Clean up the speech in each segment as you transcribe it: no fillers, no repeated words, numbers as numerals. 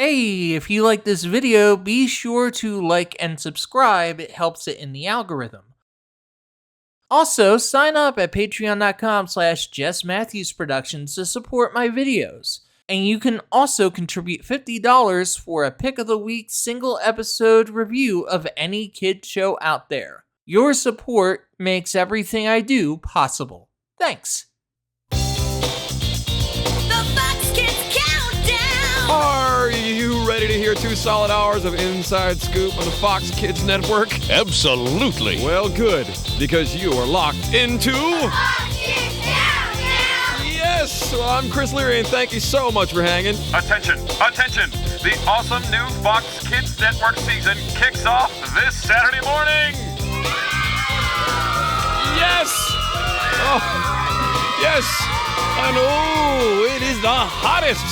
Hey, if you like this video, be sure to like and subscribe. It helps it in the algorithm. Also, sign up at patreon.com/JessMatthewsProductions to support my videos. And you can also contribute $50 for a pick of the week single episode review of any kid show out there. Your support makes everything I do possible. Thanks. Are you ready to hear 2 solid hours of inside scoop on the Fox Kids Network? Absolutely. Well, good, because you are locked into... Yes! Well, I'm Chris Leary, and thank you so much for hanging. Attention! Attention! The awesome new Fox Kids Network season kicks off this Saturday morning! Yes! Oh, yes! And oh, it is the hottest!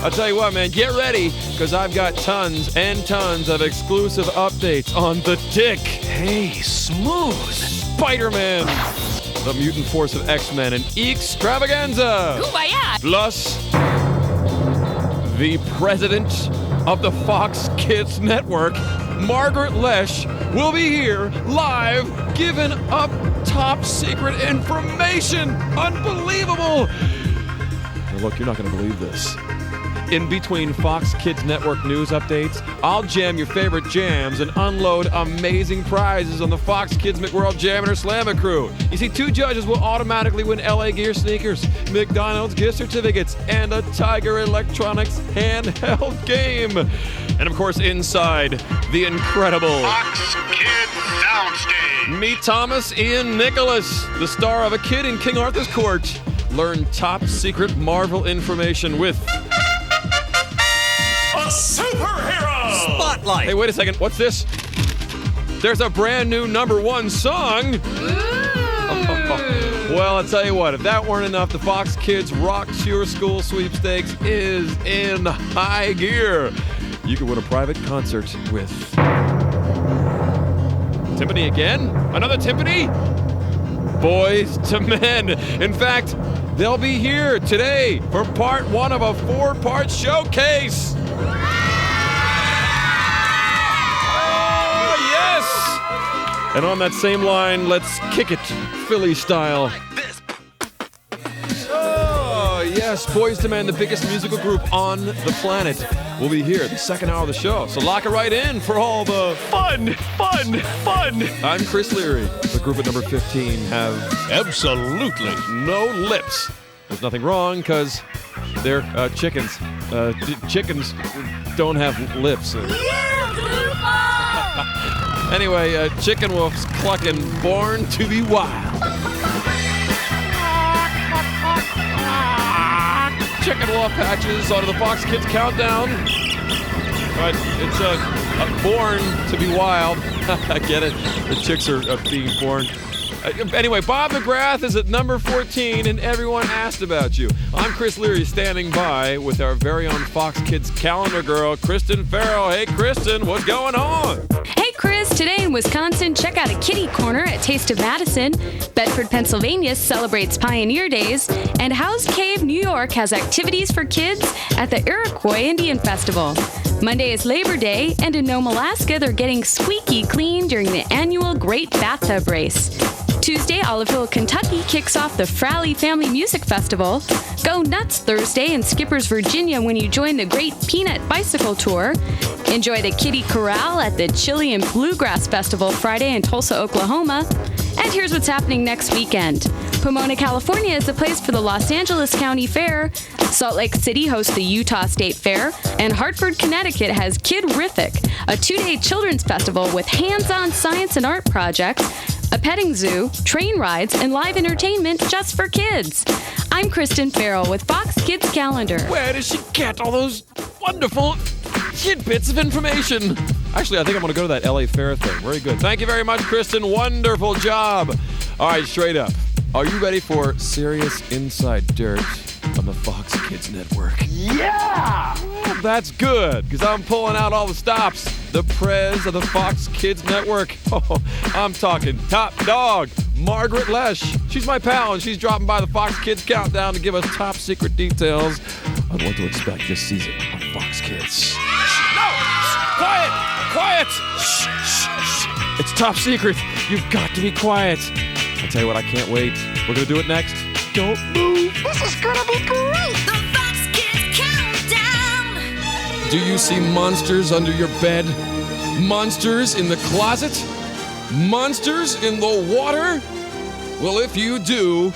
I'll tell you what, man, get ready, because I've got tons and tons of exclusive updates on the Dick. Hey, smooth. Spider-Man, the mutant force of X-Men, and Extravaganza. Kumbaya! Plus, the president of the Fox Kids Network, Margaret Lesh, will be here live giving up top secret information. Unbelievable. Now look, you're not going to believe this. In between Fox Kids Network news updates, I'll jam your favorite jams and unload amazing prizes on the Fox Kids McWorld Jammin' or Slammin' crew. You see, 2 judges will automatically win LA Gear sneakers, McDonald's gift certificates, and a Tiger Electronics handheld game. And of course, inside, the incredible Fox Kids Soundstage! Meet Thomas Ian Nicholas, the star of A Kid in King Arthur's Court. Learn top secret Marvel information with... Superhero! Spotlight! Hey, wait a second. What's this? There's a brand new #1 song. Well, I'll tell you what. If that weren't enough, the Fox Kids Rock Your School Sweepstakes is in high gear. You can win a private concert with... Timpani again? Another Timpani? Boys to Men. In fact, they'll be here today for part 1 of a 4-part showcase. And on that same line, let's kick it Philly style. Oh, yes, Boys to Men, the biggest musical group on the planet, will be here the second hour of the show. So lock it right in for all the fun. I'm Chris Leary. The group at number 15 have Absolutely. no lips. There's nothing wrong, because they're chickens. Chickens don't have lips. Anyway, Chicken Wolf's clucking, Born to be Wild. Chicken Wolf patches onto the Fox Kids Countdown. But it's Born to be Wild. I get it. The chicks are being born. Anyway, Bob McGrath is at number 14, and everyone asked about you. I'm Chris Leary, standing by with our very own Fox Kids calendar girl, Kristen Farrell. Hey, Kristen, what's going on? Hey, Chris. Today in Wisconsin, check out a kitty corner at Taste of Madison. Bedford, Pennsylvania celebrates Pioneer Days. And House Cave, New York has activities for kids at the Iroquois Indian Festival. Monday is Labor Day, and in Nome, Alaska, they're getting squeaky clean during the annual Great Bathtub Race. Tuesday, Olive Hill, Kentucky kicks off the Fraley Family Music Festival. Go nuts Thursday in Skippers, Virginia when you join the Great Peanut Bicycle Tour. Enjoy the Kitty Corral at the Chilean Bluegrass Festival Friday in Tulsa, Oklahoma. And here's what's happening next weekend. Pomona, California is the place for the Los Angeles County Fair. Salt Lake City hosts the Utah State Fair. And Hartford, Connecticut has Kidrific, a 2-day children's festival with hands-on science and art projects, a petting zoo, train rides, and live entertainment just for kids. I'm Kristen Farrell with Fox Kids Calendar. Where does she get all those wonderful tidbits of information? Actually, I think I'm going to go to that LA Fair thing. Very good. Thank you very much, Kristen. Wonderful job. All right, straight up. Are you ready for serious inside dirt on the Fox Kids Network? Yeah! Well, that's good, because I'm pulling out all the stops. The prez of the Fox Kids Network. Oh, I'm talking top dog, Margaret Lesh. She's my pal, and she's dropping by the Fox Kids Countdown to give us top secret details on what to expect this season on Fox Kids. Quiet! Quiet! Shh, shh, shh. It's top secret. You've got to be quiet. I'll tell you what, I can't wait. We're going to do it next. Don't move. This is gonna be great! The Fox Kids Countdown! Do you see monsters under your bed? Monsters in the closet? Monsters in the water? Well, if you do,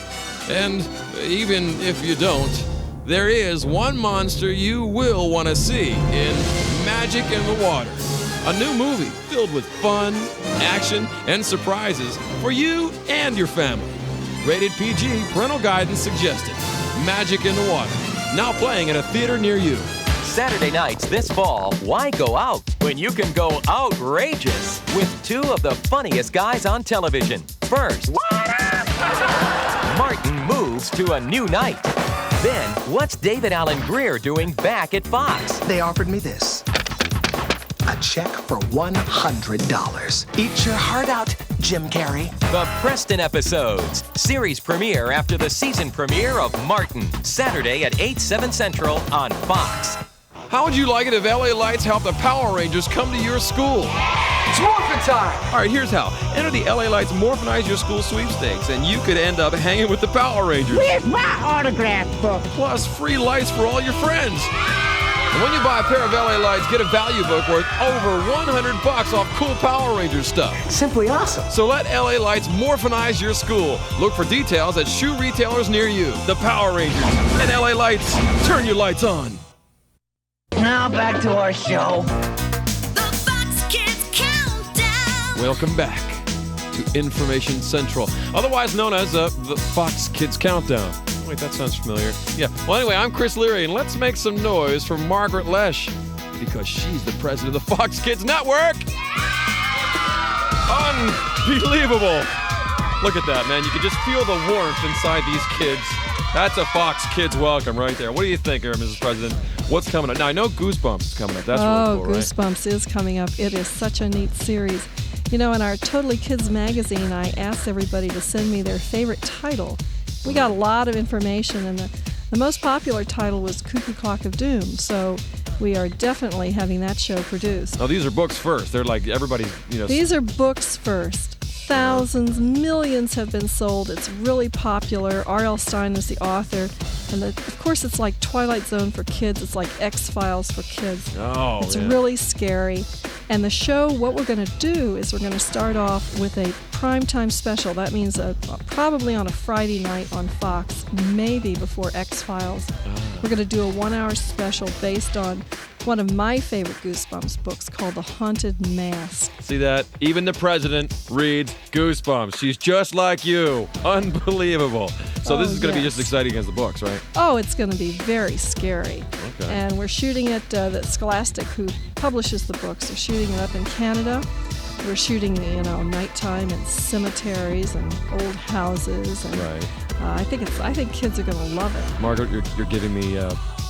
and even if you don't, there is one monster you will want to see in Magic in the Water. A new movie filled with fun, action, and surprises for you and your family. Rated PG, parental guidance suggested. Magic in the Water. Now playing at a theater near you. Saturday nights this fall, why go out when you can go outrageous with two of the funniest guys on television? First, Martin moves to a new night. Then, what's David Alan Grier doing back at Fox? They offered me this. A check for $100. Eat your heart out, Jim Carrey. The Preston episodes. Series premiere after the season premiere of Martin. Saturday at 8/7 Central on Fox. How would you like it if LA Lights helped the Power Rangers come to your school? It's morphin' time! All right, here's how. Enter the LA Lights Morphinize Your School sweepstakes, and you could end up hanging with the Power Rangers. Where's my autograph book? Plus free lights for all your friends. And when you buy a pair of LA Lights, get a value book worth over $100 off cool Power Rangers stuff. Simply awesome. So let LA Lights morphinize your school. Look for details at shoe retailers near you. The Power Rangers and LA Lights. Turn your lights on. Now back to our show. The Fox Kids Countdown. Welcome back to Information Central, otherwise known as the Fox Kids Countdown. Wait, that sounds familiar. Yeah. Well, anyway, I'm Chris Leary, and let's make some noise for Margaret Lesh, because she's the president of the Fox Kids Network. Unbelievable. Look at that, man. You can just feel the warmth inside these kids. That's a Fox Kids welcome right there. What do you think here, Mrs. President? What's coming up? Now, I know Goosebumps is coming up. That's really cool, right? Goosebumps is coming up. It is such a neat series. You know, in our Totally Kids magazine, I asked everybody to send me their favorite title. We got a lot of information, and the most popular title was Cuckoo Clock of Doom, so we are definitely having that show produced. Oh, these are books first. They're like everybody's, you know. These are books first. Thousands, millions have been sold. It's really popular. R.L. Stine is the author. And of course, it's like Twilight Zone for kids. It's like X-Files for kids. Oh, it's yeah. really scary. And the show, what we're going to do is we're going to start off with a primetime special. That means probably on a Friday night on Fox, maybe before X-Files. We're going to do a 1-hour special based on one of my favorite Goosebumps books called The Haunted Mask. See that? Even the president reads Goosebumps. She's just like you. Unbelievable. So this is going to be just as exciting as the books, right? Oh, it's going to be very scary. Okay. And we're shooting it, the Scholastic, who publishes the books, are shooting it up in Canada. We're shooting, nighttime in cemeteries and old houses. And, right. I think kids are going to love it. Margaret, you're giving me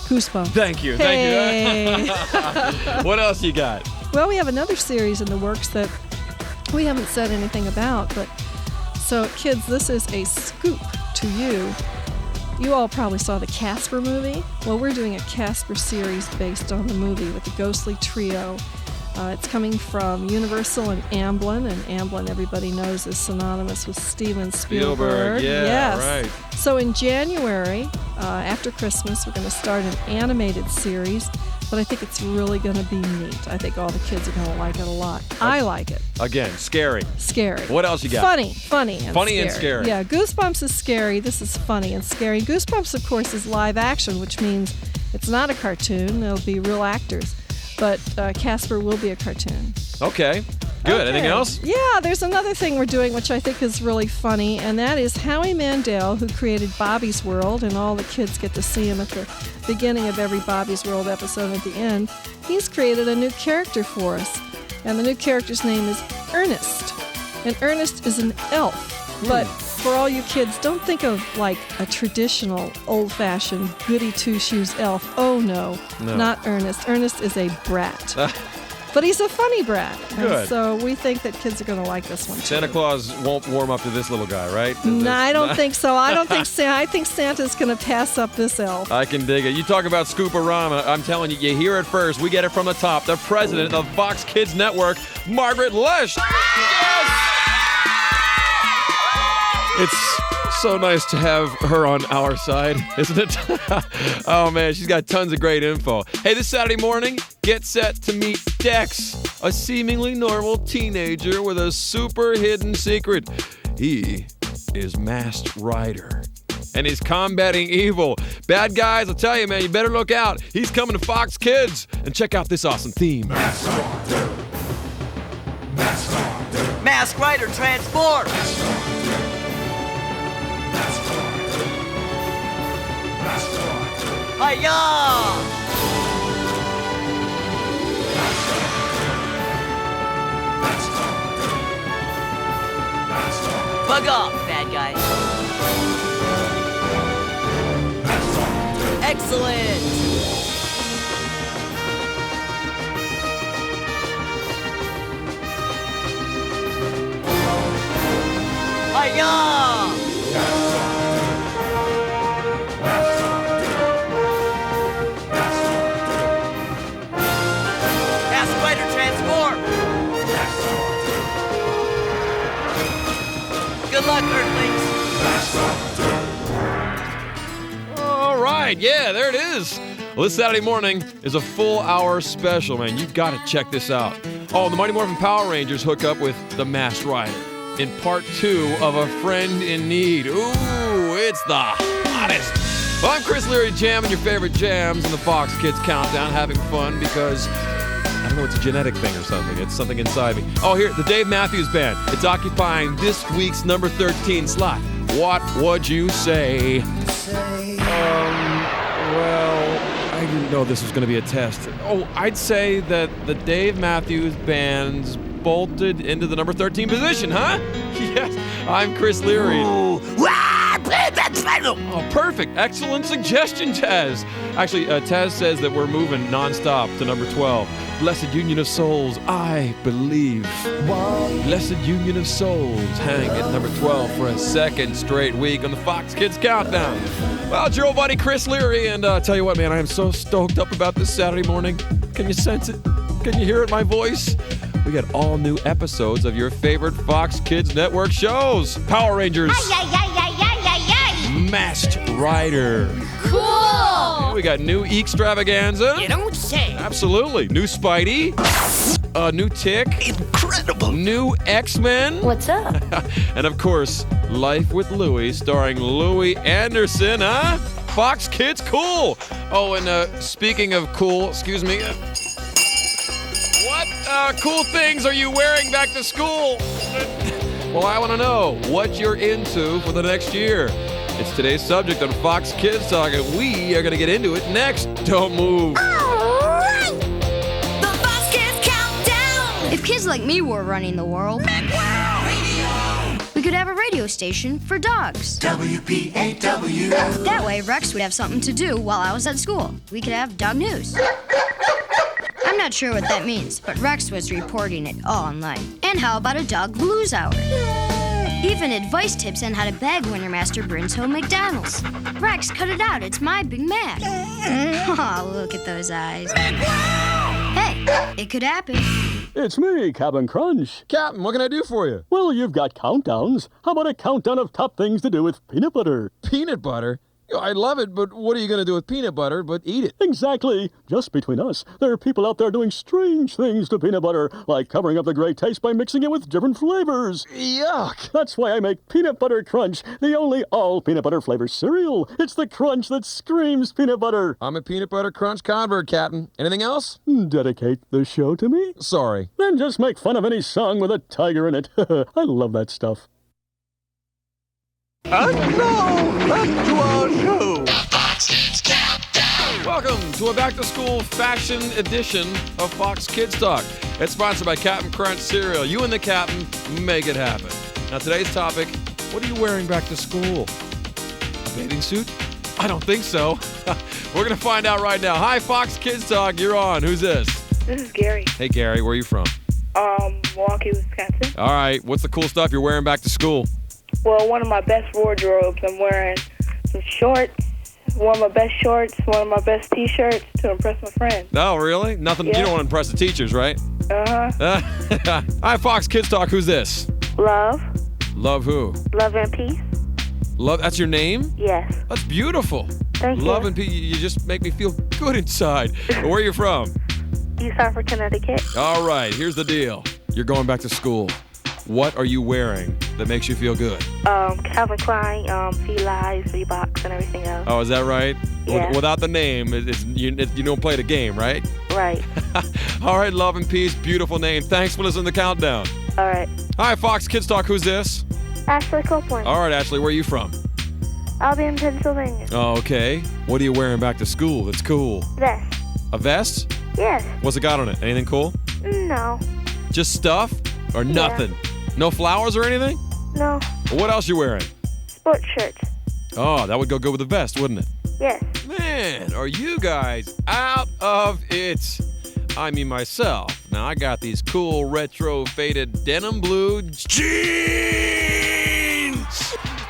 Goosebumps. Thank you. Hey. Thank you. What else you got? Well, we have another series in the works that we haven't said anything about, but so kids, this is a scoop to you. You all probably saw the Casper movie. Well, we're doing a Casper series based on the movie with the ghostly trio. It's coming from Universal and Amblin, and Amblin, everybody knows, is synonymous with Steven Spielberg. Yeah, yes. right. So in January, after Christmas, we're going to start an animated series, but I think it's really going to be neat. I think all the kids are going to like it a lot. I like it. Again, scary. Scary. What else you got? Funny and scary. Yeah, Goosebumps is scary. This is funny and scary. Goosebumps, of course, is live action, which means it's not a cartoon. There'll be real actors. But Casper will be a cartoon. Okay. Good. Okay. Anything else? Yeah, there's another thing we're doing which I think is really funny, and that is Howie Mandel, who created Bobby's World, and all the kids get to see him at the beginning of every Bobby's World episode and at the end. He's created a new character for us, and the new character's name is Ernest. And Ernest is an elf. But for all you kids, don't think of like a traditional, old-fashioned, goody two-shoes elf. Oh, no, not Ernest. Ernest is a brat. But he's a funny brat. Good. And so we think that kids are going to like this one, too. Santa Claus won't warm up to this little guy, right? No, I don't think so. I think Santa's going to pass up this elf. I can dig it. You talk about Scooporama. I'm telling you, you hear it first. We get it from the top. The president of Fox Kids Network, Margaret Lesh. Yes! It's so nice to have her on our side, isn't it? Oh, man, she's got tons of great info. Hey, this Saturday morning, get set to meet Dex, a seemingly normal teenager with a super hidden secret. He is Masked Rider, and he's combating evil. Bad guys, I'll tell you, man, you better look out. He's coming to Fox Kids. And check out this awesome theme. Masked Rider transform! Hi-ya! Bug off, bad guys. Excellent! Hi-ya! Good luck, Earthlings. All right, yeah, there it is. Well, this Saturday morning is a full hour special, man. You've got to check this out. Oh, the Mighty Morphin Power Rangers hook up with the Masked Rider in part 2 of A Friend in Need. Ooh, it's the hottest. Well, I'm Chris Leary, jamming your favorite jams in the Fox Kids Countdown, having fun because I don't know, it's a genetic thing or something. It's something inside me. Oh, here, the Dave Matthews Band. It's occupying this week's number 13 slot. What would you say? Well, I didn't know this was going to be a test. Oh, I'd say that the Dave Matthews Band's bolted into the number 13 position, huh? Yes, I'm Chris Leary. Ooh. Oh, perfect. Excellent suggestion, Taz. Actually, Taz says that we're moving nonstop to number 12. Blessed Union of Souls, I believe. Blessed Union of Souls hang at number 12 for a second straight week on the Fox Kids Countdown. Well, it's your old buddy Chris Leary, and tell you what, man, I am so stoked up about this Saturday morning. Can you sense it? Can you hear it in my voice? We got all new episodes of your favorite Fox Kids Network shows. Power Rangers. Masked Rider. Cool! And we got new Extravaganza. You don't say. Absolutely. New Spidey. New Tick. Incredible. New X-Men. What's up? And of course, Life with Louie, starring Louie Anderson, huh? Fox Kids Cool. Oh, and speaking of cool, excuse me. What cool things are you wearing back to school? Well, I want to know what you're into for the next year. It's today's subject on Fox Kids Talk, and we are going to get into it next. Don't move. The Fox Kids Countdown. If kids like me were running the world, we could have a radio station for dogs. WPAW. That way, Rex would have something to do while I was at school. We could have dog news. I'm not sure what that means, but Rex was reporting it all online. And how about a dog blues hour? Even advice tips on how to bag Winter Master Bryn's home McDonald's. Rex, cut it out. It's my Big Mac. Oh, look at those eyes. Hey, it could happen. It's me, Captain Crunch. Captain, what can I do for you? Well, you've got countdowns. How about a countdown of top things to do with peanut butter? Peanut butter? I love it, but what are you going to do with peanut butter but eat it? Exactly. Just between us, there are people out there doing strange things to peanut butter, like covering up the great taste by mixing it with different flavors. Yuck. That's why I make Peanut Butter Crunch, the only all-peanut butter flavor cereal. It's the crunch that screams peanut butter. I'm a peanut butter crunch convert, Captain. Anything else? Dedicate the show to me? Sorry. Then just make fun of any song with a tiger in it. I love that stuff. And now, back to our show. The Fox Kids Countdown. Welcome to a back-to-school fashion edition of Fox Kids Talk. It's sponsored by Captain Crunch Cereal. You and the Captain make it happen. Now, today's topic, what are you wearing back to school? A bathing suit? I don't think so. We're going to find out right now. Hi, Fox Kids Talk. You're on. Who's this? This is Gary. Hey, Gary, where are you from? Milwaukee, Wisconsin. All right, what's the cool stuff you're wearing back to school? Well, one of my best wardrobes, I'm wearing some shorts, one of my best shorts, one of my best T-shirts to impress my friends. Oh, really? Nothing. Yeah. You don't want to impress the teachers, right? Uh-huh. Hi, Fox Kids Talk. Who's this? Love. Love who? Love and peace. Love. That's your name? Yes. That's beautiful. Thank you. Love and peace. You just make me feel good inside. Where are you from? East Hartford, Connecticut. All right. Here's the deal. You're going back to school. What are you wearing that makes you feel good? Calvin Klein, Feli's, Reeboks, and everything else. Oh, is that right? Yeah. Without the name, you don't play the game, right? Right. All right, Love and Peace. Beautiful name. Thanks for listening to the Countdown. All right. Hi, Fox Kids Talk. Who's this? Ashley Copeland. All right, Ashley. Where are you from? Albion, Pennsylvania. Oh, okay. What are you wearing back to school that's cool? Vest. A vest? Yes. What's it got on it? Anything cool? No. Just stuff? Or nothing? No flowers or anything? No. What else you wearing? Sports shirts. Oh, that would go good with the vest, wouldn't it? Yes. Man, are you guys out of it? I mean myself. Now, I got these cool retro faded denim blue jeans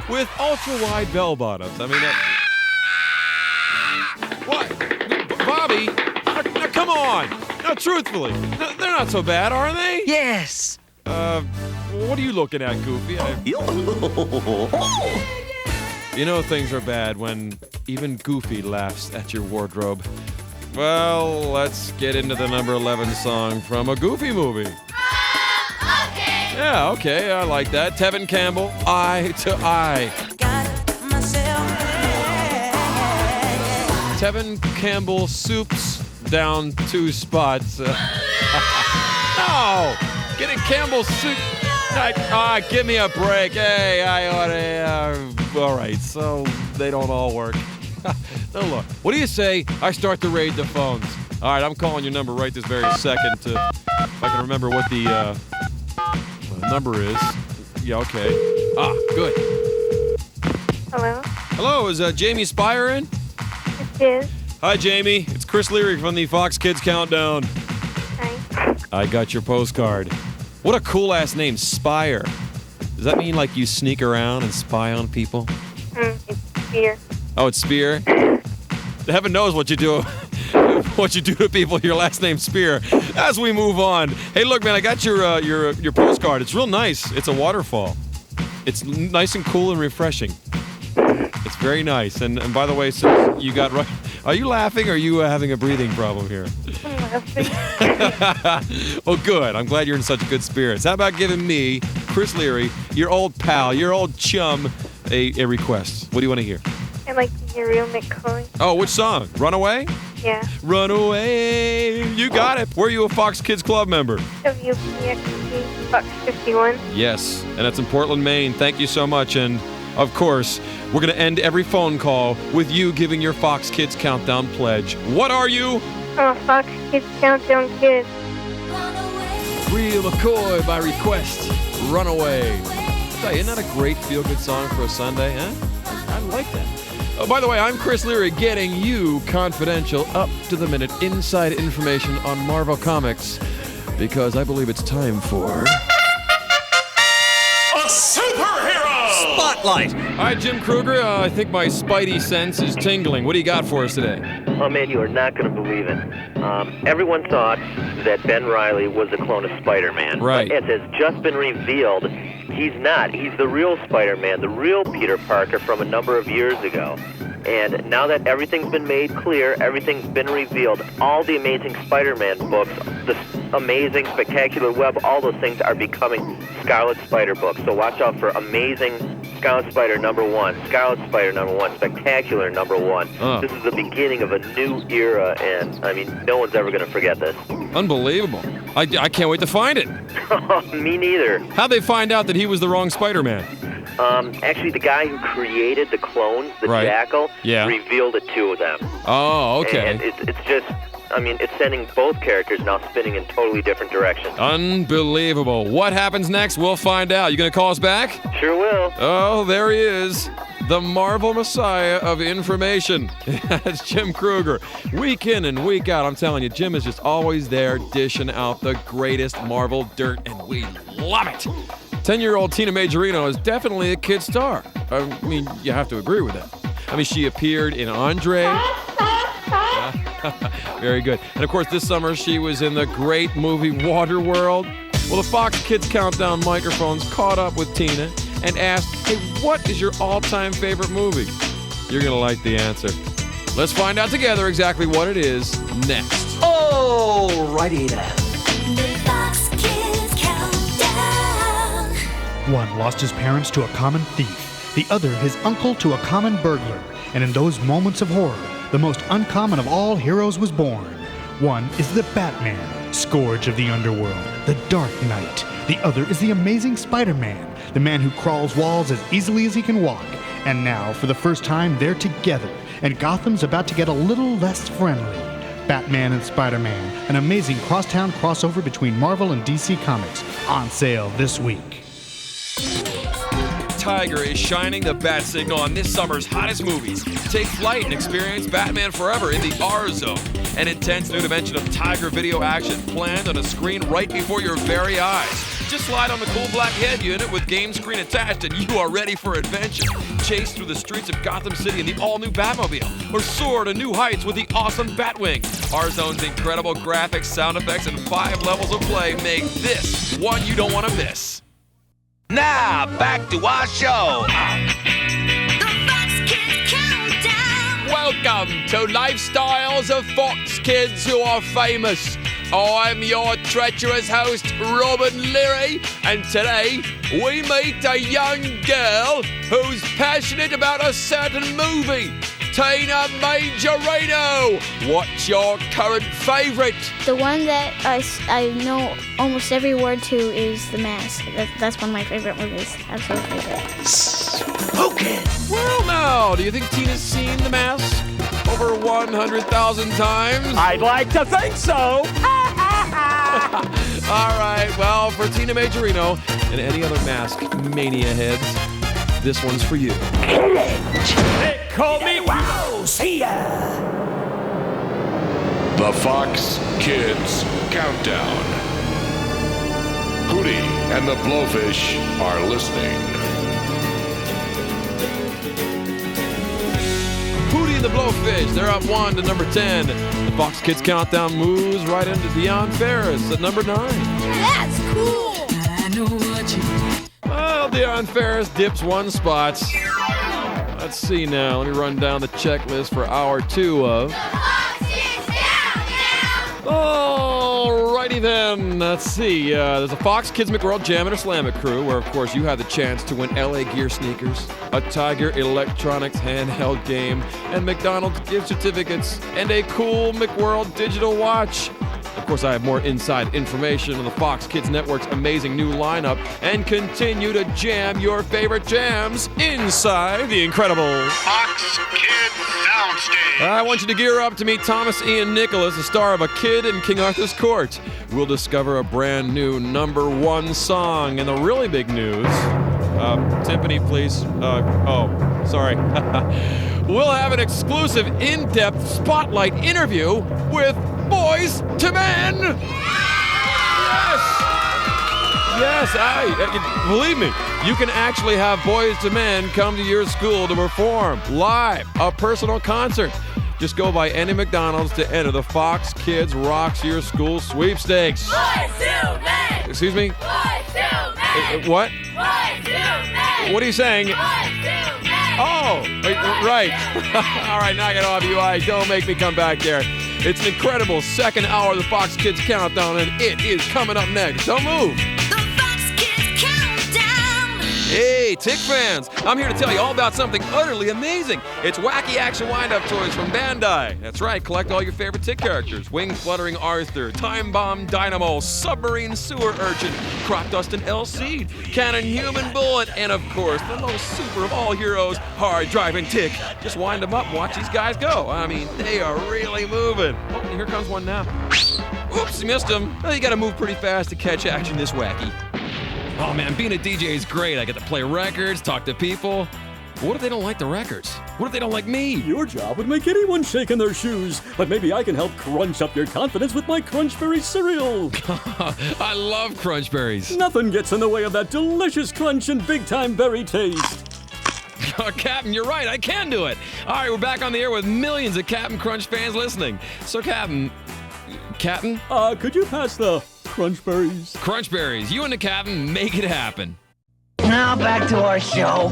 with ultra-wide bell bottoms. I mean, what? Bobby? Now, come on. Now, truthfully, they're not so bad, are they? Yes. What are you looking at, Goofy? You know things are bad when even Goofy laughs at your wardrobe. Well, let's get into the number 11 song from a Goofy movie. Okay. Yeah, okay, I like that. Tevin Campbell, Eye to Eye. Tevin Campbell soups down 2 spots. No! Getting Campbell soup. Give me a break. Hey, I ought to. All right, so they don't all work. Now look, what do you say I start to raid the phones? All right, I'm calling your number right this very second if I can remember what the number is. Yeah, okay. Good. Hello? Hello, is Jamie Spire in? It is. Hi, Jamie. It's Chris Leary from the Fox Kids Countdown. Hi. I got your postcard. What a cool-ass name, Spire. Does that mean, like, you sneak around and spy on people? It's Spear. Oh, it's Spear? Heaven knows what you do to people. Your last name's Spear. As we move on. Hey, look, man, I got your postcard. It's real nice. It's a waterfall. It's nice and cool and refreshing. It's very nice. And by the way, since you got right... Are you laughing or are you having a breathing problem here? I'm laughing. Oh, good. I'm glad you're in such good spirits. How about giving me, Chris Leary, your old pal, your old chum, a request? What do you want to hear? I'd like to hear Real McCoy. Oh, which song? Runaway? Yeah. Runaway. You got it. Were you a Fox Kids Club member? WPXP Fox 51. Yes, and that's in Portland, Maine. Thank you so much. And, of course, we're going to end every phone call with you giving your Fox Kids Countdown pledge. What are you? I'm a Fox Kids Countdown kid. Real McCoy by request. Runaway. Hey, isn't that a great feel-good song for a Sunday, huh? I like that. Oh, by the way, I'm Chris Leary getting you confidential, up-to-the-minute inside information on Marvel Comics because I believe it's time for... A superhero! Spotlight! All right, Jim Kreuger, I think my spidey sense is tingling. What do you got for us today? Oh, man, you are not going to believe it. Everyone thought that Ben Reilly was a clone of Spider-Man. Right. But it has just been revealed he's not. He's the real Spider-Man, the real Peter Parker from a number of years ago. And now that everything's been made clear, everything's been revealed, all the Amazing Spider-Man books, the Amazing Spectacular Web, all those things are becoming Scarlet Spider books. So watch out for Amazing Scarlet Spider #1, Scarlet Spider #1, Spectacular #1. This is the beginning of a new era, and, I mean, no one's ever going to forget this. Unbelievable. I can't wait to find it. Me neither. How'd they find out that he was the wrong Spider-Man? Actually, the guy who created the clones, the Jackal, revealed it to them. Oh, okay. And it's just, I mean, it's sending both characters now spinning in totally different directions. Unbelievable. What happens next? We'll find out. You gonna call us back? Sure will. Oh, there he is. The Marvel Messiah of information. That's Jim Kreuger. Week in and week out, I'm telling you, Jim is just always there dishing out the greatest Marvel dirt, and we love it. 10-year-old Tina Majorino is definitely a kid star. I mean, you have to agree with that. I mean, she appeared in Andre. Very good. And of course, this summer she was in the great movie Waterworld. Well, the Fox Kids Countdown microphones caught up with Tina and asked, hey, what is your all-time favorite movie? You're going to like the answer. Let's find out together exactly what it is next. Alrighty then. The Fox Kids Countdown. One lost his parents to a common thief, the other his uncle to a common burglar, and in those moments of horror, the most uncommon of all heroes was born. One is the Batman, scourge of the underworld, the Dark Knight. The other is the amazing Spider-Man, the man who crawls walls as easily as he can walk. And now, for the first time, they're together, and Gotham's about to get a little less friendly. Batman and Spider-Man, an amazing crosstown crossover between Marvel and DC Comics, on sale this week. Tiger is shining the bat signal on this summer's hottest movies. Take flight and experience Batman Forever in the R-Zone, an intense new dimension of Tiger video action planned on a screen right before your very eyes. Just slide on the cool black head unit with game screen attached and you are ready for adventure. Chase through the streets of Gotham City in the all-new Batmobile, or soar to new heights with the awesome Batwing. R-Zone's incredible graphics, sound effects, and 5 levels of play make this one you don't want to miss. Now, back to our show. The Fox Kids Countdown. Welcome to Lifestyles of Fox Kids Who Are Famous. I'm your treacherous host, Robin Leary, and today we meet a young girl who's passionate about a certain movie. Tina Majorino, what's your current favorite? The one that I know almost every word to is The Mask. That's one of my favorite movies. Absolute favorite. Spoken. Well, now, do you think Tina's seen The Mask over 100,000 times? I'd like to think so. All right, well, for Tina Majorino and any other Mask mania heads, this one's for you. They call me Wow. See ya. The Fox Kids Countdown. Hootie and the Blowfish are listening. Hootie and the Blowfish, they're up 1 to number 10. The Fox Kids Countdown moves right into Deion Ferris at number 9. That's cool. I know what you Well, Deion Ferris dips 1 spot. Let's see now. Let me run down the checklist for hour 2 of... Alrighty then. Let's see. There's a Fox Kids McWorld Jam and a Slam It crew, where of course you have the chance to win LA Gear sneakers, a Tiger Electronics handheld game, and McDonald's gift certificates, and a cool McWorld digital watch. Of course, I have more inside information on the Fox Kids Network's amazing new lineup and continue to jam your favorite jams inside the incredible Fox Kids Soundstage. I want you to gear up to meet Thomas Ian Nicholas, the star of A Kid in King Arthur's Court. We'll discover a brand new #1 song, and the really big news... Timpani, please. Sorry. We'll have an exclusive, in-depth spotlight interview with Boys to Men. Yes, believe me, you can actually have Boys to Men come to your school to perform live, a personal concert. Just go by any McDonald's to enter the Fox Kids Rocks Your School sweepstakes. Boys to Men. Excuse me? Boys to Men. What? Boys to Men. What are you saying? Boys to Men. Oh, right. All right, knock it off, you eyes. Don't make me come back there. It's an incredible second hour of the Fox Kids Countdown, and it is coming up next. Don't move. The Fox Kids Countdown. Hey, Tick fans! I'm here to tell you all about something utterly amazing. It's wacky action wind-up toys from Bandai. That's right, collect all your favorite Tick characters. Wing-fluttering Arthur, Time Bomb Dynamo, Submarine Sewer Urchin, Croc Dust and LC, Cannon Human Bullet, and of course, the most super of all heroes, Hard-Driving Tick. Just wind them up and watch these guys go. I mean, they are really moving. Oh, and here comes one now. Oops, you missed him. Well, you gotta move pretty fast to catch action this wacky. Oh man, being a DJ is great. I get to play records, talk to people. But what if they don't like the records? What if they don't like me? Your job would make anyone shake in their shoes, but maybe I can help crunch up your confidence with my Crunchberry cereal. I love Crunchberries. Nothing gets in the way of that delicious crunch and big-time berry taste. Captain, you're right. I can do it. All right, we're back on the air with millions of Captain Crunch fans listening. So, Captain, could you pass the Crunchberries? Crunchberries, you and the Captain make it happen. Now back to our show.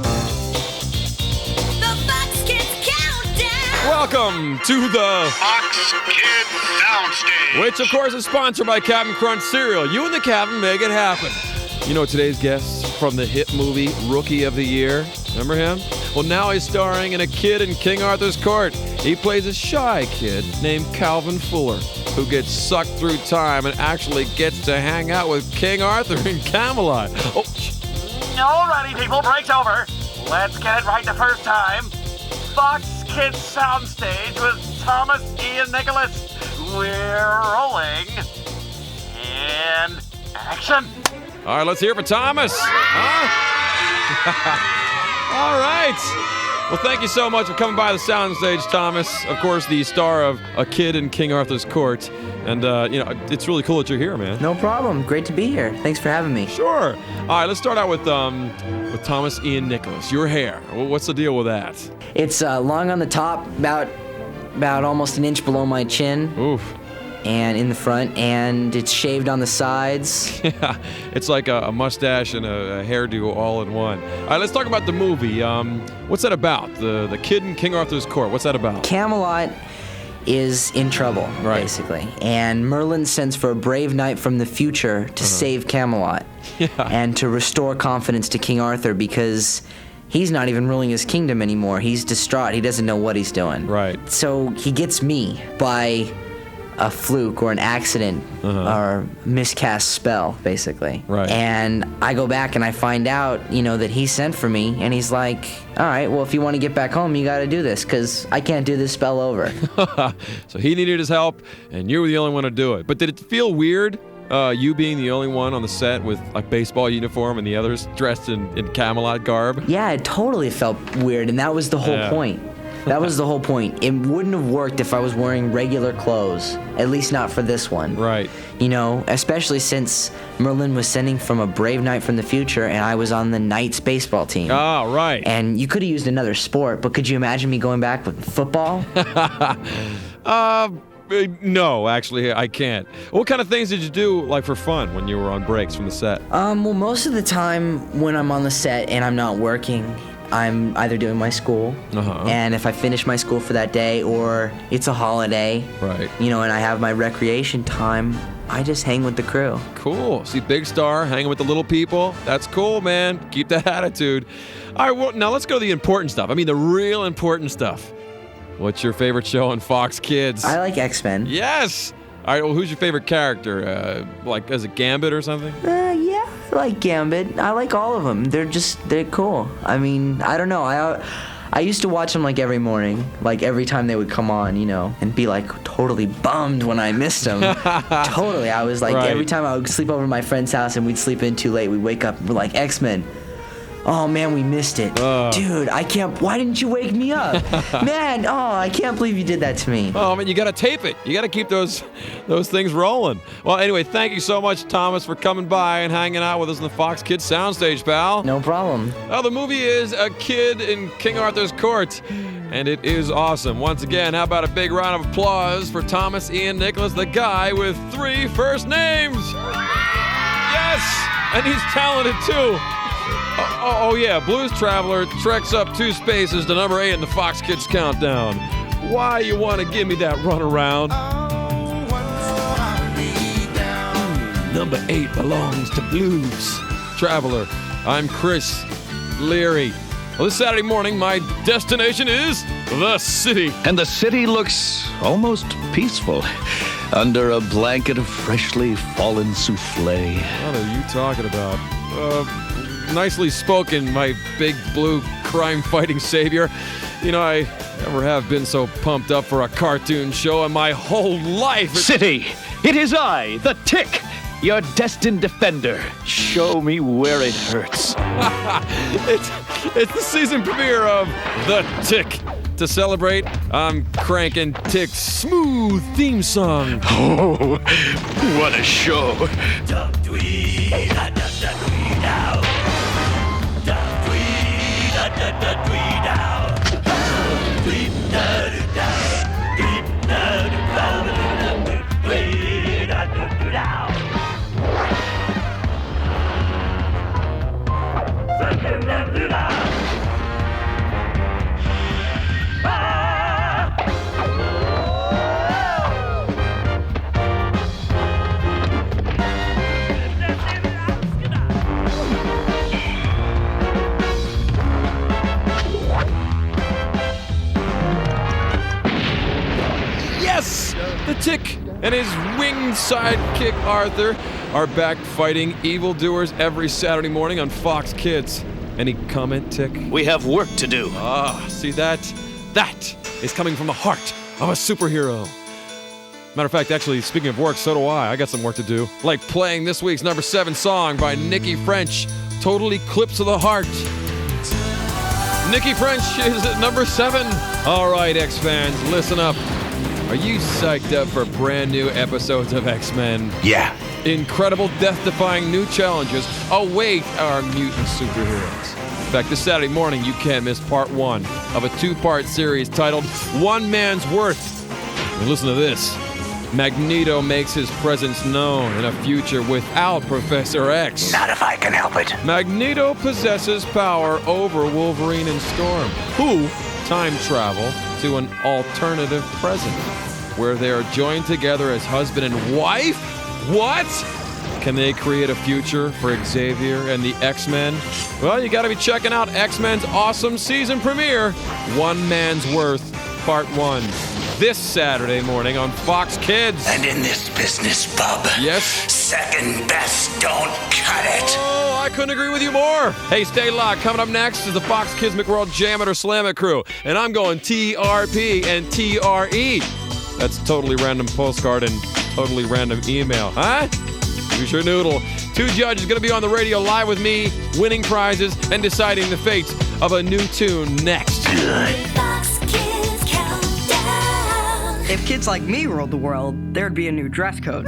The Fox Kids Countdown. Welcome to the Fox Kids Soundstage. which of course is sponsored by Captain Crunch cereal. You and the Captain make it happen. You know today's guest from the hit movie Rookie of the Year? Remember him? Well, now he's starring in A Kid in King Arthur's Court. He plays a shy kid named Calvin Fuller, who gets sucked through time and actually gets to hang out with King Arthur in Camelot. Oh, Alrighty, people, break's over. Let's get it right the first time. Fox Kids Soundstage with Thomas Ian Nicholas. We're rolling. And action. all right, let's hear it for Thomas. All right. Well, thank you so much for coming by the soundstage, Thomas. Of course, the star of A Kid in King Arthur's Court. And, it's really cool that you're here, man. No problem. Great to be here. Thanks for having me. Sure. All right, let's start out with Thomas Ian Nicholas. Your hair. What's the deal with that? It's long on the top, about almost an inch below my chin. Oof. And in the front, and it's shaved on the sides. Yeah, it's like a mustache and a hairdo all in one. All right, let's talk about the movie. What's that about? The Kid in King Arthur's Court. What's that about? Camelot is in trouble, basically. And Merlin sends for a brave knight from the future to save Camelot. Yeah. And to restore confidence to King Arthur because he's not even ruling his kingdom anymore. He's distraught. He doesn't know what he's doing. Right. So he gets me by a fluke or an accident or miscast spell, basically. Right. And I go back and I find out, that he sent for me, and he's like, all right, well, if you want to get back home, you got to do this, because I can't do this spell over. So he needed his help, and you were the only one to do it. But did it feel weird, you being the only one on the set with a baseball uniform and the others dressed in Camelot garb? Yeah, it totally felt weird, and that was the whole point. That was the whole point. It wouldn't have worked if I was wearing regular clothes, at least not for this one. Right. Especially since Merlin was sending from a brave knight from the future, and I was on the Knights baseball team. Oh, right. And you could have used another sport, but could you imagine me going back with football? No, actually, I can't. What kind of things did you do, for fun when you were on breaks from the set? Well, most of the time when I'm on the set and I'm not working, I'm either doing my school, and if I finish my school for that day, or it's a holiday, right? And I have my recreation time, I just hang with the crew. Cool. See, big star, hanging with the little people. That's cool, man. Keep that attitude. All right, well, now let's go to the important stuff. I mean, the real important stuff. What's your favorite show on Fox Kids? I like X-Men. Yes. All right, well, who's your favorite character? Is it Gambit or something? Yeah, I like Gambit. I like all of them. They're cool. I mean, I don't know. I used to watch them every morning, every time they would come on, and be totally bummed when I missed them. Totally. I was every time I would sleep over at my friend's house and we'd sleep in too late, we'd wake up and we're like, X-Men. Oh man, we missed it. Dude, why didn't you wake me up? Man, I can't believe you did that to me. Oh man, you gotta tape it. You gotta keep those things rolling. Well, anyway, thank you so much, Thomas, for coming by and hanging out with us in the Fox Kids Soundstage, pal. No problem. Well, the movie is A Kid in King Arthur's Court, and it is awesome. Once again, how about a big round of applause for Thomas Ian Nicholas, the guy with 3 first names? Yes, and he's talented too. Oh yeah, Blues Traveler treks up 2 spaces to number 8 in the Fox Kids Countdown. Why you want to give me that runaround? Number 8 belongs to Blues Traveler. I'm Chris. Leary. Well, this Saturday morning, my destination is the city. And the city looks almost peaceful under a blanket of freshly fallen souffle. What are you talking about? Nicely spoken, my big blue crime-fighting savior. You know, I never have been so pumped up for a cartoon show in my whole life. City, it is I, the Tick, your destined defender. Show me where it hurts. It's the season premiere of The Tick. To celebrate, I'm cranking Tick's smooth theme song. Oh, what a show. Yes! The Tick and his winged sidekick Arthur are back fighting evildoers every Saturday morning on Fox Kids. Any comment, Tick? We have work to do. Ah, see that? That is coming from the heart of a superhero. Matter of fact, actually, speaking of work, so do I. I got some work to do. Like playing this week's number 7 song by Nikki French, Total Eclipse of the Heart. Nikki French is at number 7. All right, X-fans, listen up. Are you psyched up for brand new episodes of X-Men? Yeah. Incredible, death-defying new challenges await our mutant superheroes. In fact, this Saturday morning, you can't miss part 1 of a 2-part series titled One Man's Worth. And listen to this. Magneto makes his presence known in a future without Professor X. Not if I can help it. Magneto possesses power over Wolverine and Storm, who time travel to an alternative present, where they are joined together as husband and wife? What? Can they create a future for Xavier and the X-Men? Well, you gotta be checking out X-Men's awesome season premiere, One Man's Worth, Part 1. This Saturday morning on Fox Kids. And in this business, bub, yes, second best don't cut it. Oh, I couldn't agree with you more. Hey, stay locked. Coming up next is the Fox Kids McWorld Jam It or Slam It crew. And I'm going TRP and TRE. That's totally random postcard and totally random email. Huh? Use your noodle. 2 judges going to be on the radio live with me, winning prizes and deciding the fate of a new tune next. If kids like me ruled the world, there'd be a new dress code.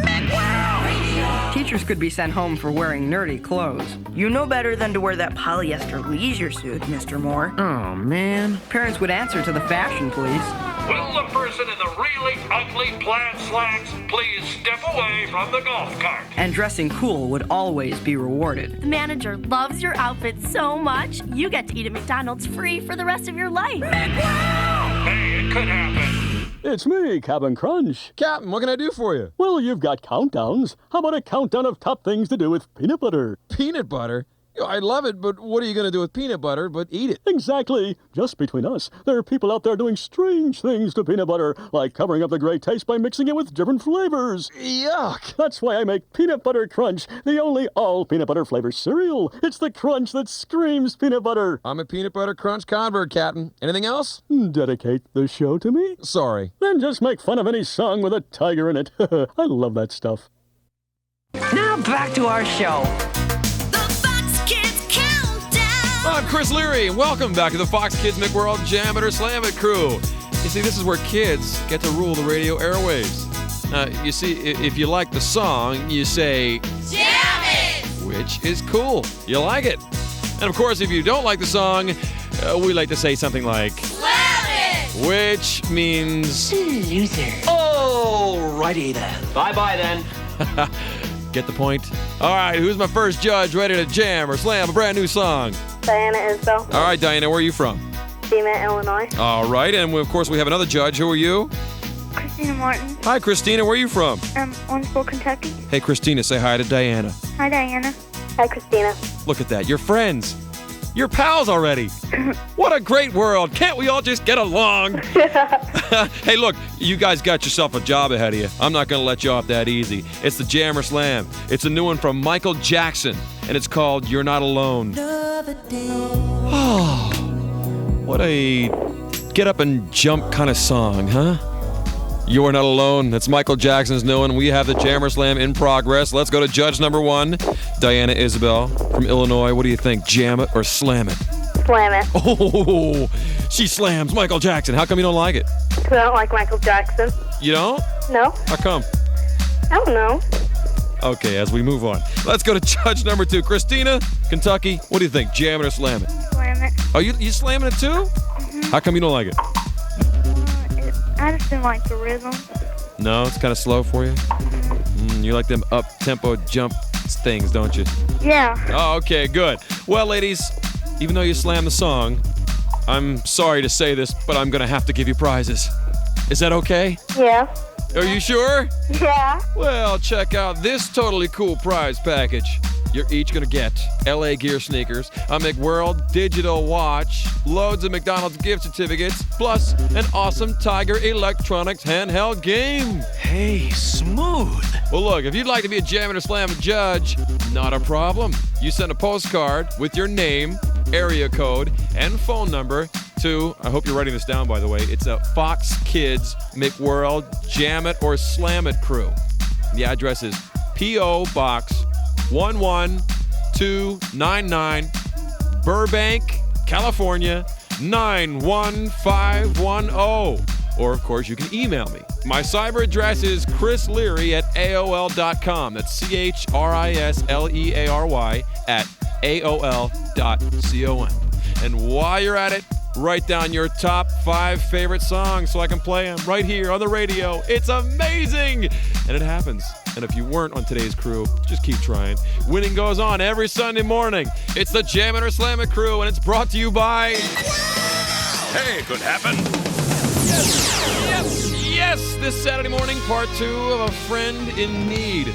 Teachers could be sent home for wearing nerdy clothes. You know better than to wear that polyester leisure suit, Mr. Moore. Oh, man. Parents would answer to the fashion police. Will the person in the really ugly plaid slacks please step away from the golf cart? And dressing cool would always be rewarded. The manager loves your outfit so much, you get to eat at McDonald's free for the rest of your life. Hey, it could happen. It's me, Captain Crunch. Captain, what can I do for you? Well, you've got countdowns. How about a countdown of top things to do with peanut butter? Peanut butter? I love it, but what are you going to do with peanut butter but eat it? Exactly. Just between us, there are people out there doing strange things to peanut butter, like covering up the great taste by mixing it with different flavors. Yuck. That's why I make Peanut Butter Crunch, the only all peanut butter flavor cereal. It's the crunch that screams peanut butter. I'm a peanut butter crunch convert, Captain. Anything else? Dedicate the show to me? Sorry. Then just make fun of any song with a tiger in it. I love that stuff. Now back to our show. I'm Chris Leary, and welcome back to the Fox Kids McWorld Jam It or Slam It crew. You see, this is where kids get to rule the radio airwaves. You see, if you like the song, you say, Jam it! Which is cool. You like it. And of course, if you don't like the song, we like to say something like, Slam it! Which means, loser. Alrighty then. Bye-bye then. Get the point? All right, who's my first judge ready to jam or slam a brand new song? Diana Isbell. All right, Diana, where are you from? Beeman, Illinois. All right, and of course we have another judge. Who are you? Christina Martin. Hi, Christina. Where are you from? Owensboro, Kentucky. Hey, Christina, say hi to Diana. Hi, Diana. Hi, Christina. Look at that. You're friends. You're pals already. What a great world. Can't we all just get along? Hey, look, you guys got yourself a job ahead of you. I'm not going to let you off that easy. It's the Jammer Slam. It's a new one from Michael Jackson, and it's called You're Not Alone. Oh, what a get up and jump kind of song, huh? You're Not Alone. That's Michael Jackson's new one. We have the Jammer Slam in progress. Let's go to judge number 1, Diana Isabel from Illinois. What do you think? Jam it or slam it? Slam it. Oh, she slams Michael Jackson. How come you don't like it? Because I don't like Michael Jackson. You don't? No. How come? I don't know. Okay, as we move on. Let's go to judge number 2. Christina, Kentucky. What do you think? Jam it or slam it? Slam it. Oh, you slamming it too? Mm-hmm. How come you don't like it? I just didn't like the rhythm. No, it's kind of slow for you? You like them up-tempo jump things, don't you? Yeah. Oh, okay, good. Well, ladies, even though you slammed the song, I'm sorry to say this, but I'm going to have to give you prizes. Is that okay? Yeah. Are you sure? Yeah. Well, check out this totally cool prize package. You're each going to get LA Gear sneakers, a McWorld digital watch, loads of McDonald's gift certificates, plus an awesome Tiger Electronics handheld game. Hey, smooth. Well, look, if you'd like to be a Jammin' or Slammin' judge, not a problem. You send a postcard with your name, area code, and phone number to, I hope you're writing this down, by the way, it's a Fox Kids McWorld Jam It or Slam It crew. The address is P.O. Box 11299, Burbank, California, 91510. Or, of course, you can email me. My cyber address is chrisleary@aol.com. That's CHRISLEARY @AOL.com. And while you're at it, write down your top 5 favorite songs so I can play them right here on the radio. It's amazing! And it happens. And if you weren't on today's crew, just keep trying. Winning goes on every Sunday morning. It's the Jammin' or Slammin' crew, and it's brought to you by... Hey, it could happen. Yes! This Saturday morning, part 2 of A Friend in Need.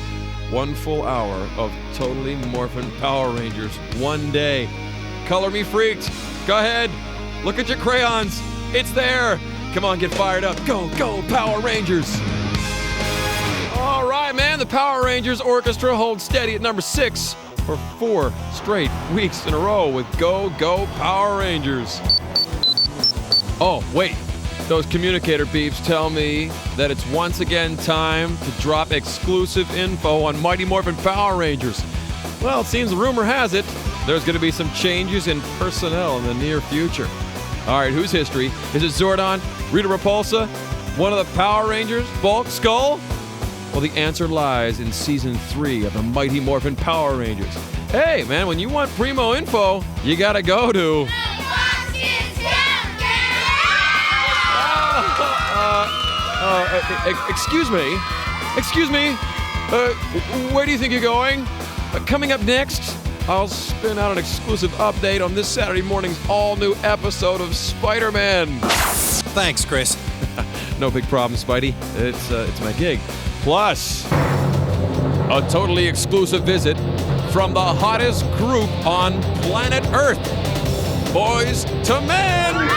1 full hour of totally morphin' Power Rangers. 1 day. Color me freaked. Go ahead. Look at your crayons. It's there. Come on, get fired up. Go, go, Power Rangers. All right, man. The Power Rangers Orchestra holds steady at number 6 for 4 straight weeks in a row with Go, Go, Power Rangers. Oh, wait. Those communicator beeps tell me that it's once again time to drop exclusive info on Mighty Morphin Power Rangers. Well, it seems the rumor has it there's going to be some changes in personnel in the near future. All right, whose history? Is it Zordon, Rita Repulsa, one of the Power Rangers, Bulk, Skull? Well, the answer lies in Season 3 of the Mighty Morphin Power Rangers. Hey, man, when you want primo info, you got to go to... Excuse me. Where do you think you're going? Coming up next, I'll spin out an exclusive update on this Saturday morning's all-new episode of Spider-Man. Thanks, Chris. No big problem, Spidey. It's my gig. Plus, a totally exclusive visit from the hottest group on planet Earth, Boys to Men.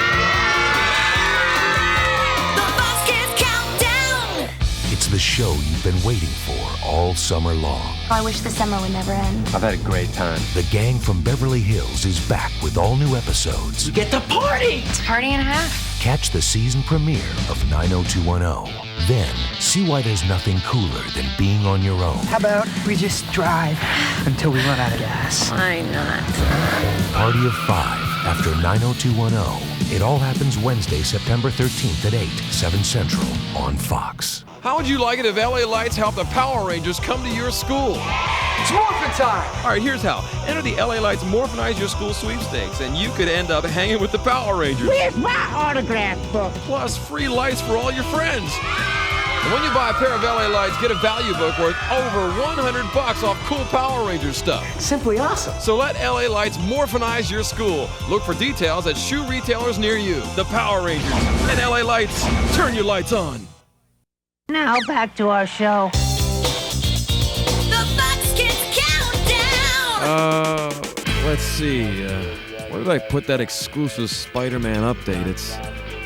It's the show you've been waiting for all summer long. I wish the summer would never end. I've had a great time. The gang from Beverly Hills is back with all new episodes. We get to party! It's a party and a half. Catch the season premiere of 90210. Then, see why there's nothing cooler than being on your own. How about we just drive until we run out of gas? Why not? Party of 5 after 90210. It all happens Wednesday, September 13th at 8, 7 Central on Fox. How would you like it if LA Lights helped the Power Rangers come to your school? It's morphin' time! All right, here's how. Enter the LA Lights Morphinize Your School sweepstakes, and you could end up hanging with the Power Rangers. Where's my autograph book? Plus, free lights for all your friends. And when you buy a pair of LA Lights, get a value book worth over $100 off cool Power Rangers stuff. Simply awesome. So let LA Lights morphinize your school. Look for details at shoe retailers near you. The Power Rangers and LA Lights. Turn your lights on. Now back to our show. The Fox Kids Countdown! Let's see. Where did I put that exclusive Spider-Man update? It's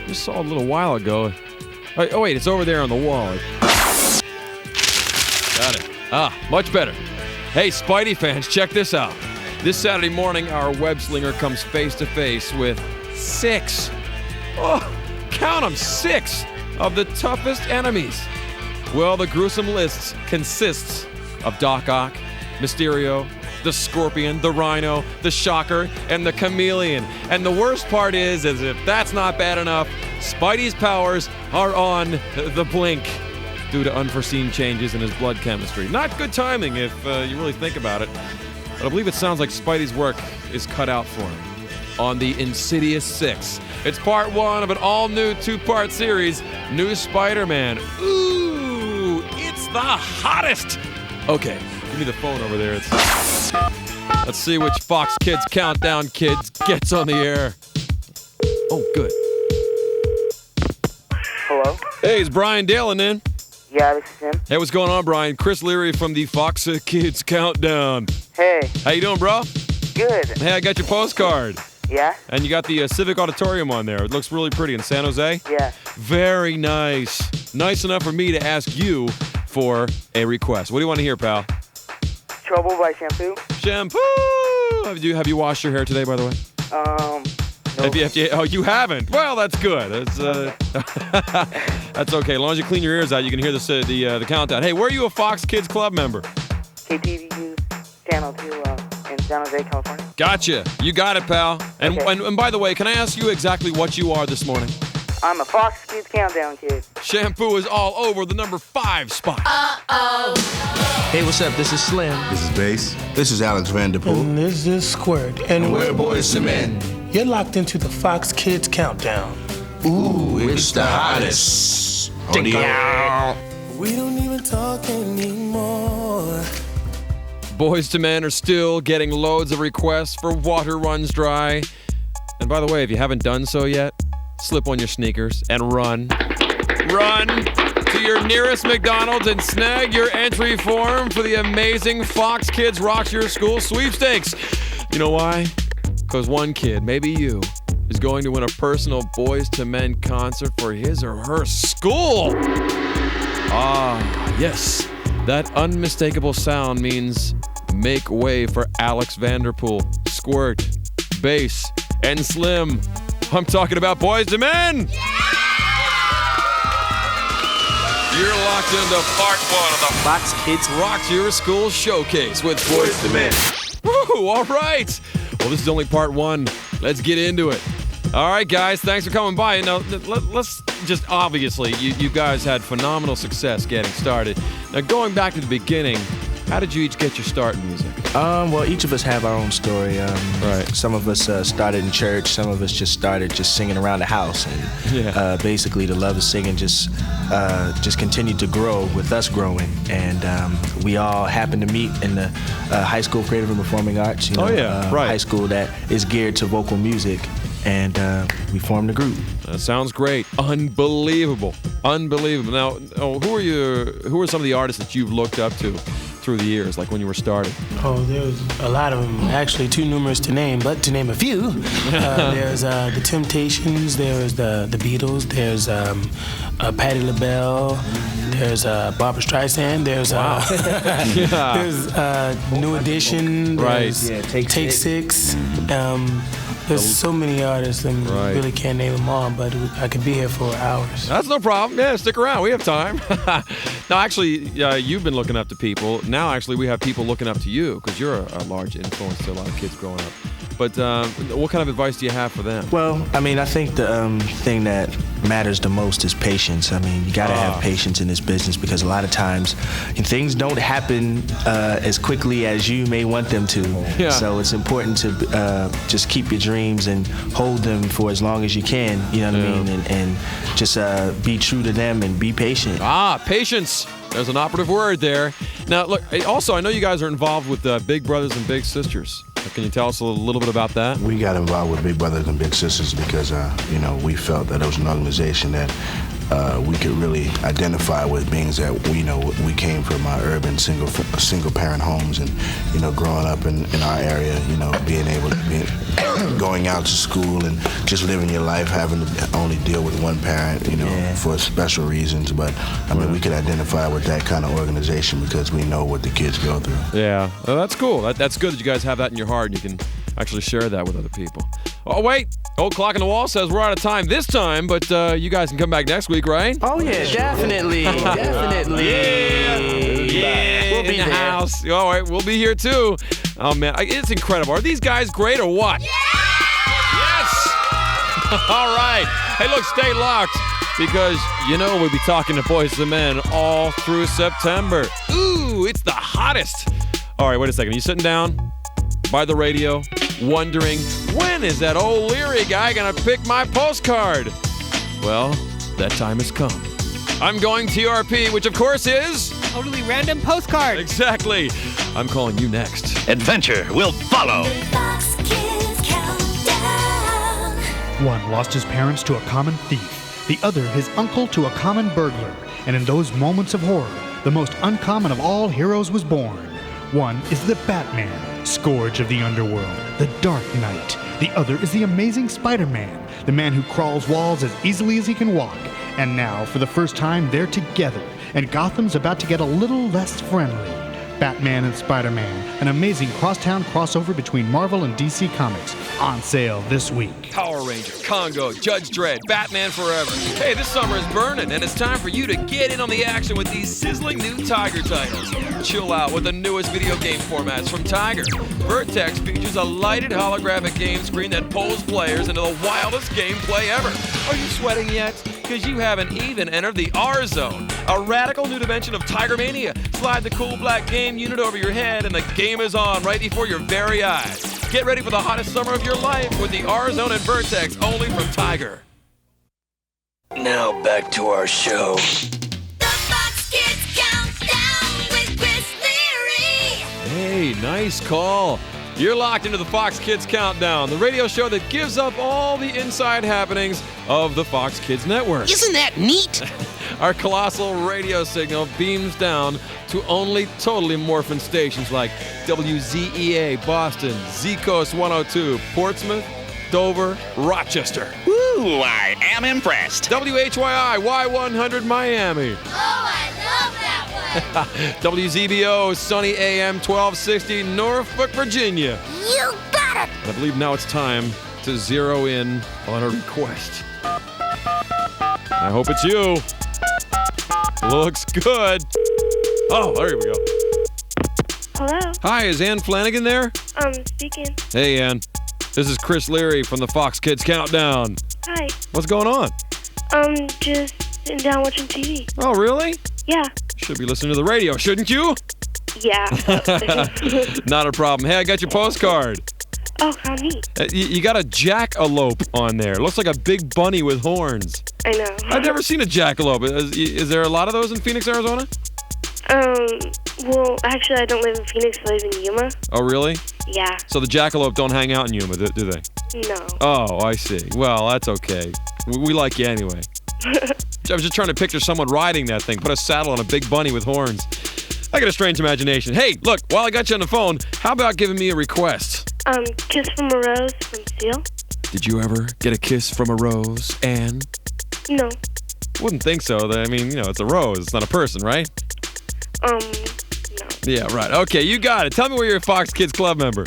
just saw it a little while ago. Oh wait, it's over there on the wall. Got it. Much better. Hey, Spidey fans, check this out. This Saturday morning, our web slinger comes face to face with 6. Count them, 6 of the toughest enemies. Well, the gruesome list consists of Doc Ock, Mysterio, the Scorpion, the Rhino, the Shocker, and the Chameleon. And the worst part is if that's not bad enough, Spidey's powers are on the blink due to unforeseen changes in his blood chemistry. Not good timing if you really think about it. But I believe it sounds like Spidey's work is cut out for him on the Insidious 6. It's part 1 of an all-new 2-part series, New Spider-Man. Ooh, it's the hottest! Okay, give me the phone over there. Let's see which Fox Kids Countdown kids gets on the air. Oh, good. Hello? Hey, is Brian Dalen in? Yeah, this is him. Hey, what's going on, Brian? Chris Leary from the Fox Kids Countdown. Hey. How you doing, bro? Good. Hey, I got your postcard. Yeah? And you got the Civic Auditorium on there. It looks really pretty in San Jose. Yeah. Very nice. Nice enough for me to ask you for a request. What do you want to hear, pal? Trouble by Shampoo. Shampoo! Have you washed your hair today, by the way? No. Oh, you haven't? Well, that's good. That's okay. As long as you clean your ears out, you can hear the countdown. Hey, where are you a Fox Kids Club member? KTVU Channel 2 in San Jose, California. Gotcha. You got it, pal. And, Okay. and by the way, can I ask you exactly what you are this morning? I'm a Fox Kids Countdown kid. Shampoo is all over the number 5 spot. Hey, what's up? This is Slim. This is Bass. This is Alex Vanderpool. And this is Squirt. And we're Boys to Men. You're locked into the Fox Kids Countdown. Ooh, it's the hottest. On the air. We don't even talk anymore. Boys to Men are still getting loads of requests for Water Runs Dry. And by the way, if you haven't done so yet, slip on your sneakers and run. Run to your nearest McDonald's and snag your entry form for the amazing Fox Kids Rocks Your School sweepstakes. You know why? Because one kid, maybe you, is going to win a personal Boys to Men concert for his or her school. Ah, yes. That unmistakable sound means make way for Alex Vanderpool, Squirt, Bass, and Slim. I'm talking about Boys to Men! You're locked into part 1 of the Fox Kids Rocks Your School Showcase with Boys to Men. Woo, all right. Well, this is only part 1. Let's get into it. All right, guys, thanks for coming by. Now, let's just obviously, you guys had phenomenal success getting started. Now, going back to the beginning, how did you each get your start in music? Well, each of us have our own story. Right. Some of us started in church. Some of us just started just singing around the house, and basically the love of singing just continued to grow with us growing. And we all happened to meet in the high school creative and performing arts. High school that is geared to vocal music, and we formed a group. That sounds great. Unbelievable. Now, who are some of the artists that you've looked up to through the years, like when you were starting? Oh, there's a lot of them. Actually, too numerous to name, but to name a few, there's the Temptations, there's the Beatles, there's Patti LaBelle, there's Barbra Streisand, there's there's New Edition, there's Take Six. There's so many artists, and really can't name them all, but I could be here for hours. That's no problem. Yeah, stick around. We have time. Now, actually, you've been looking up to people. Now, actually, we have people looking up to you because you're a large influence to a lot of kids growing up. But what kind of advice do you have for them? Well, I mean, I think the thing that matters the most is patience. I mean, you got to have patience in this business because a lot of times things don't happen as quickly as you may want them to. Yeah. So it's important to just keep your dreams and hold them for as long as you can, you know what I mean? And just be true to them and be patient. Patience. There's an operative word there. Now, look, also, I know you guys are involved with Big Brothers and Big Sisters. Can you tell us a little bit about that? We got involved with Big Brothers and Big Sisters because, we felt that it was an organization that we could really identify with, being that we came from our urban single parent homes, and growing up in our area, being able to be going out to school and just living your life, having to only deal with one parent, for special reasons. But I mean, we could identify with that kind of organization because we know what the kids go through. Yeah, well, that's cool. That's good that you guys have that in your heart and you can actually share that with other people. Oh, wait. Old Clock on the Wall says we're out of time this time, but you guys can come back next week, right? Oh, yeah, definitely. Definitely. Yeah. We'll be in the house. All right, we'll be here too. Oh, man. It's incredible. Are these guys great or what? Yeah! Yes! All right. Hey, look, stay locked because, we'll be talking to Boys and Men all through September. Ooh, it's the hottest. All right, wait a second. Are you sitting down by the radio wondering, when is that old Leary guy gonna pick my postcard? Well, that time has come. I'm going TRP, which of course is... Totally random postcard. Exactly. I'm calling you next. Adventure will follow. Fox Kids Countdown. One lost his parents to a common thief, the other his uncle to a common burglar, and in those moments of horror, the most uncommon of all heroes was born. One is the Batman, scourge of the underworld, the Dark Knight. The other is the amazing Spider-Man, the man who crawls walls as easily as he can walk. And now, for the first time, they're together, and Gotham's about to get a little less friendly. Batman and Spider-Man, an amazing crosstown crossover between Marvel and DC Comics, on sale this week. Power Ranger, Congo, Judge Dredd, Batman Forever. Hey, this summer is burning, and it's time for you to get in on the action with these sizzling new Tiger titles. Chill out with the newest video game formats from Tiger. Vertex features a lighted holographic game screen that pulls players into the wildest gameplay ever. Are you sweating yet? Because you haven't even entered the R-Zone, a radical new dimension of Tiger Mania. Slide the cool black game unit over your head and the game is on right before your very eyes. Get ready for the hottest summer of your life with the R-Zone and Vertex, only from Tiger. Now back to our show. The Fox Kids Countdown with Chris Leary. Hey, nice call. You're locked into the Fox Kids Countdown, the radio show that gives up all the inside happenings of the Fox Kids Network. Isn't that neat? Our colossal radio signal beams down to only totally morphin' stations like WZEA Boston, Z-Coast 102, Portsmouth, Dover, Rochester. Ooh, I am impressed. WHYI Y100 Miami. Oh, I love that one. WZBO Sunny AM 1260 Norfolk, Virginia. You got it. I believe now it's time to zero in on a request. I hope it's you. Looks good. Oh, there we go. Hello? Hi, is Ann Flanagan there? Speaking. Hey, Ann. This is Chris Leary from the Fox Kids Countdown. Hi. What's going on? Just sitting down watching TV. Oh, really? Yeah. Should be listening to the radio, shouldn't you? Yeah. Not a problem. Hey, I got your postcard. Oh, how neat. You got a jackalope on there. Looks like a big bunny with horns. I know. I've never seen a jackalope. Is there a lot of those in Phoenix, Arizona? Well, actually, I don't live in Phoenix. I live in Yuma. Oh, really? Yeah. So the jackalope don't hang out in Yuma, do they? No. Oh, I see. Well, that's okay. We like you anyway. I was just trying to picture someone riding that thing, put a saddle on a big bunny with horns. I got a strange imagination. Hey, look, while I got you on the phone, how about giving me a request? Kiss from a Rose from Seal. Did you ever get a kiss from a rose, Anne? No. Wouldn't think so. I mean, it's a rose. It's not a person, right? No. Yeah, right. Okay, you got it. Tell me where you're a Fox Kids Club member.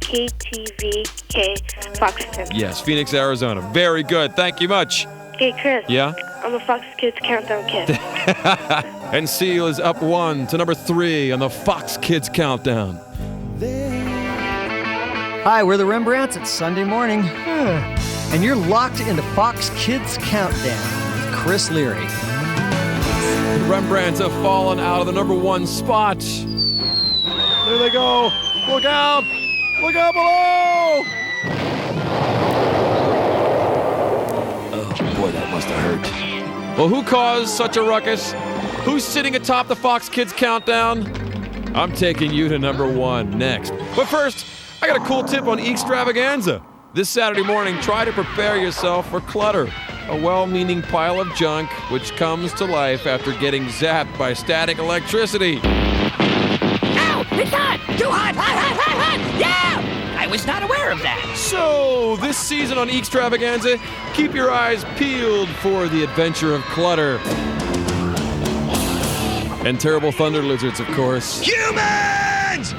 KTVK Foxton. Yes, Phoenix, Arizona. Very good. Thank you much. Hey, Chris. Yeah? I'm a Fox Kids Countdown kid. And Seal is up 1 to number 3 on the Fox Kids Countdown. Hi, we're the Rembrandts. It's Sunday morning. And you're locked into Fox Kids Countdown with Chris Leary. The Rembrandts have fallen out of the number 1 spot. There they go. Look out. Look out below. Oh, boy, that must have hurt. Well, who caused such a ruckus? Who's sitting atop the Fox Kids Countdown? I'm taking you to number 1 next. But first, I got a cool tip on extravaganza. This Saturday morning, try to prepare yourself for clutter. a well-meaning pile of junk which comes to life after getting zapped by static electricity. Ow! It's hot! Too hot! Hot, hot, hot, hot! Yeah! I was not aware of that. So, this season on Extravaganza, keep your eyes peeled for the adventure of clutter. And terrible thunder lizards, of course. Humans!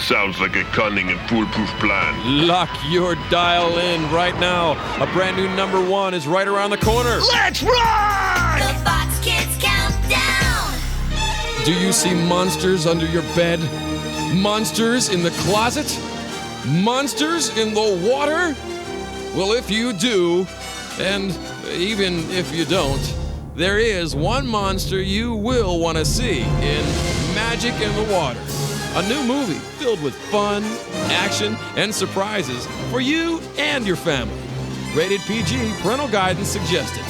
Sounds like a cunning and foolproof plan. Lock your dial in right now. A brand new number 1 is right around the corner. Let's ride! The Fox Kids Countdown. Do you see monsters under your bed? Monsters in the closet? Monsters in the water? Well, if you do, and even if you don't, there is one monster you will want to see in Magic in the Water. A new movie filled with fun, action, and surprises for you and your family. Rated PG, parental guidance suggested.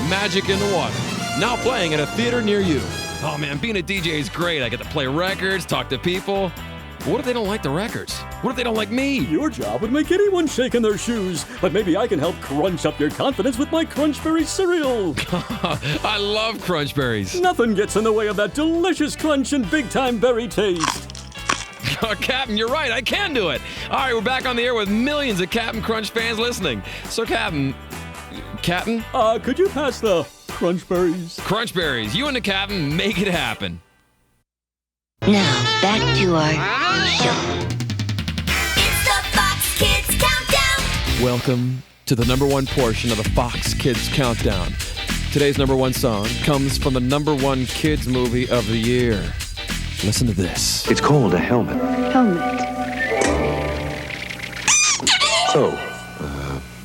Magic in the Water. Now playing at a theater near you. Oh man, being a DJ is great. I get to play records, talk to people. But what if they don't like the records? What if they don't like me? Your job would make anyone shake in their shoes, but maybe I can help crunch up your confidence with my Crunchberry cereal. I love Crunchberries. Nothing gets in the way of that delicious crunch and big-time berry taste. Captain, you're right. I can do it. All right, we're back on the air with millions of Captain Crunch fans listening. So, Captain, could you pass the Crunchberries? Crunchberries. You and the Captain make it happen. Now, back to our show. It's the Fox Kids Countdown. Welcome to the number 1 portion of the Fox Kids Countdown. Today's number 1 song comes from the number 1 kids movie of the year. Listen to this. It's called a helmet. Helmet. So,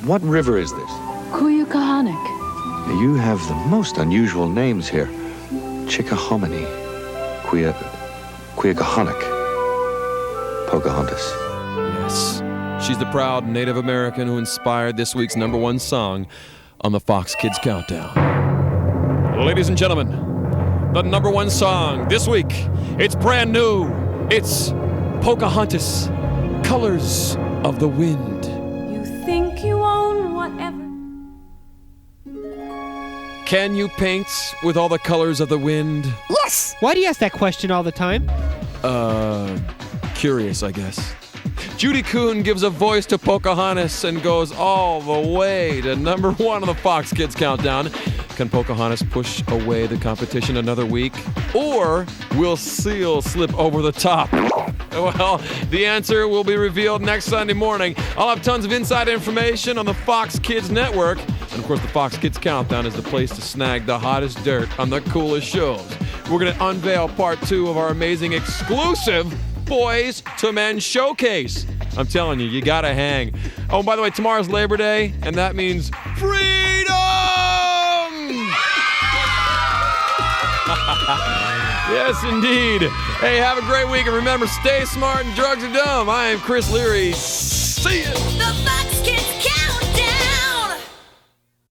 what river is this? Kuyukahanak. You have the most unusual names here. Chickahominy, Queequahonock, Pocahontas. Yes, she's the proud Native American who inspired this week's number 1 song on the Fox Kids Countdown. Ladies and gentlemen, the number 1 song this week. It's brand new. It's Pocahontas, Colors of the Wind. You think you own whatever. Can you paint with all the colors of the wind? Yes! Why do you ask that question all the time? Curious, I guess. Judy Kuhn gives a voice to Pocahontas and goes all the way to number 1 on the Fox Kids Countdown. Can Pocahontas push away the competition another week? Or will Seal slip over the top? Well, the answer will be revealed next Sunday morning. I'll have tons of inside information on the Fox Kids Network. And of course, the Fox Kids Countdown is the place to snag the hottest dirt on the coolest shows. We're going to unveil part 2 of our amazing exclusive Boys to Men showcase. I'm telling you, you gotta hang. Oh, and by the way, tomorrow's Labor Day, and that means freedom! Yes, indeed. Hey, have a great week, and remember, stay smart and drugs are dumb. I am Chris Leary. See ya! The Fox Kids